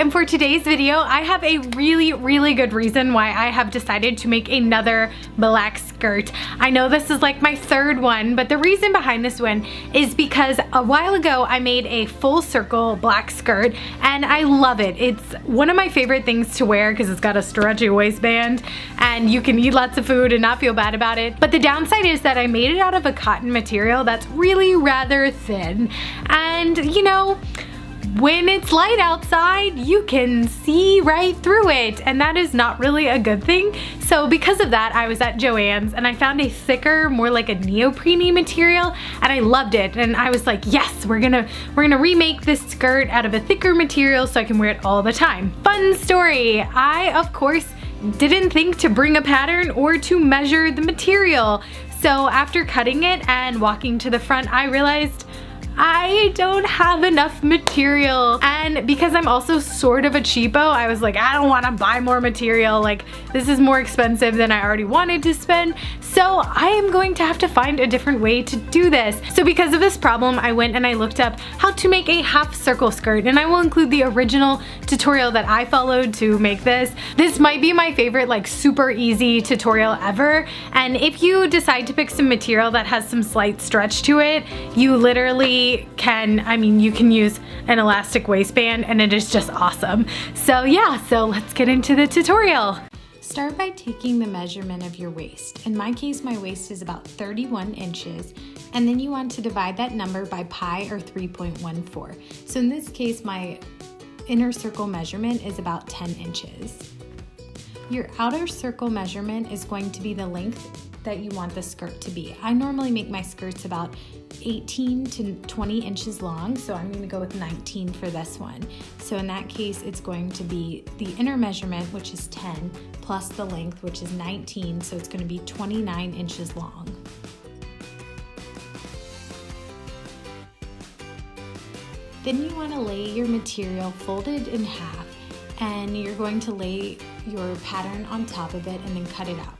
And for today's video, I have a really good reason why I have decided to make another black skirt. I know this is like my third one, but the reason behind this one is because a while ago I made a full circle black skirt and I love it. It's one of my favorite things to wear because it's got a stretchy waistband and you can eat lots of food and not feel bad about it. But the downside is that I made it out of a cotton material that's really rather thin. And you know, when it's light outside, you can see right through it, and that is not really a good thing. So because of that, I was at Joann's and I found a thicker, more like a neoprene material, and I loved it. And I was like, yes, we're gonna remake this skirt out of a thicker material so I can wear it all the time. Fun story. I, of course, didn't think to bring a pattern or to measure the material. So after cutting it and walking to the front, I realized I don't have enough material. And because I'm also sort of a cheapo, I was like, I don't want to buy more material. Like, this is more expensive than I already wanted to spend. So I am going to have to find a different way to do this. So because of this problem, I went and I looked up how to make a half circle skirt, and I will include the original tutorial that I followed to make this. This might be my favorite, like, super easy tutorial ever. And if you decide to pick some material that has some slight stretch to it, you literally you can use an elastic waistband and it is just awesome. So yeah, so let's get into the tutorial. Start by taking the measurement of your waist. In my case, my waist is about 31 inches, and then you want to divide that number by pi or 3.14. So in this case, my inner circle measurement is about 10 inches. Your outer circle measurement is going to be the length that you want the skirt to be. I normally make my skirts about 18 to 20 inches long, so I'm going to go with 19 for this one. So in that case, it's going to be the inner measurement, which is 10, plus the length, which is 19, so it's going to be 29 inches long. Then you want to lay your material folded in half, and you're going to lay your pattern on top of it and then cut it out.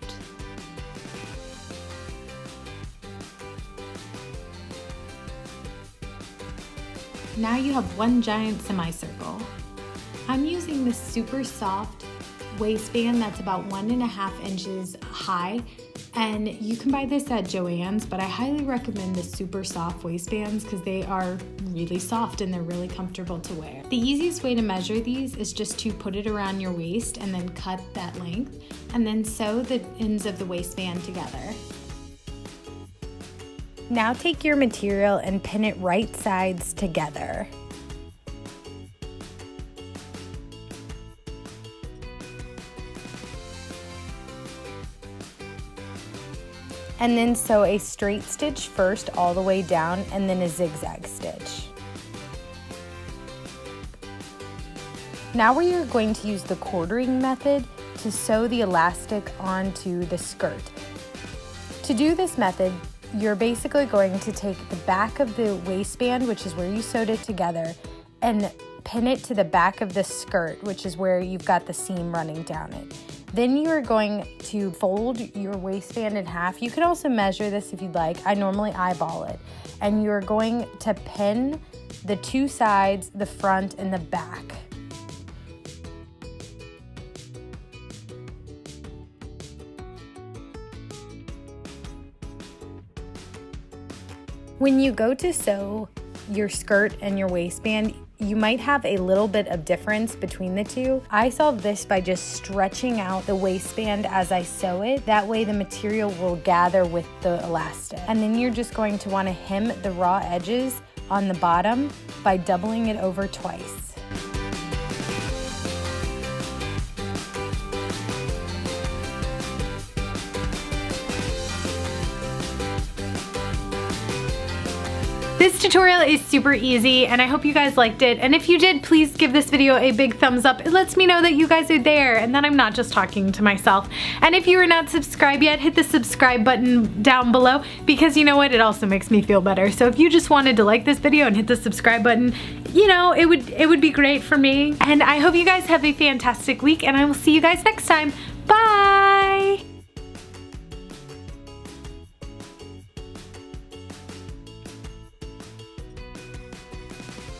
Now you have one giant semicircle. I'm using this super soft waistband that's about 1.5 inches high, and you can buy this at Joann's, but I highly recommend the super soft waistbands because they are really soft and they're really comfortable to wear. The easiest way to measure these is just to put it around your waist and then cut that length, and then sew the ends of the waistband together. Now take your material and pin it right sides together. And then sew a straight stitch first all the way down and then a zigzag stitch. Now we are going to use the quartering method to sew the elastic onto the skirt. To do this method, you're basically going to take the back of the waistband, which is where you sewed it together, and pin it to the back of the skirt, which is where you've got the seam running down it. Then you are going to fold your waistband in half. You can also measure this if you'd like. I normally eyeball it. And you're going to pin the two sides, the front and the back. When you go to sew your skirt and your waistband, you might have a little bit of difference between the two. I solve this by just stretching out the waistband as I sew it. That way the material will gather with the elastic. And then you're just going to want to hem the raw edges on the bottom by doubling it over twice. This tutorial is super easy and I hope you guys liked it. And if you did, please give this video a big thumbs up. It lets me know that you guys are there and that I'm not just talking to myself. And if you are not subscribed yet, hit the subscribe button down below because you know what? It also makes me feel better. So if you just wanted to like this video and hit the subscribe button, you know, it would be great for me. And I hope you guys have a fantastic week and I will see you guys next time.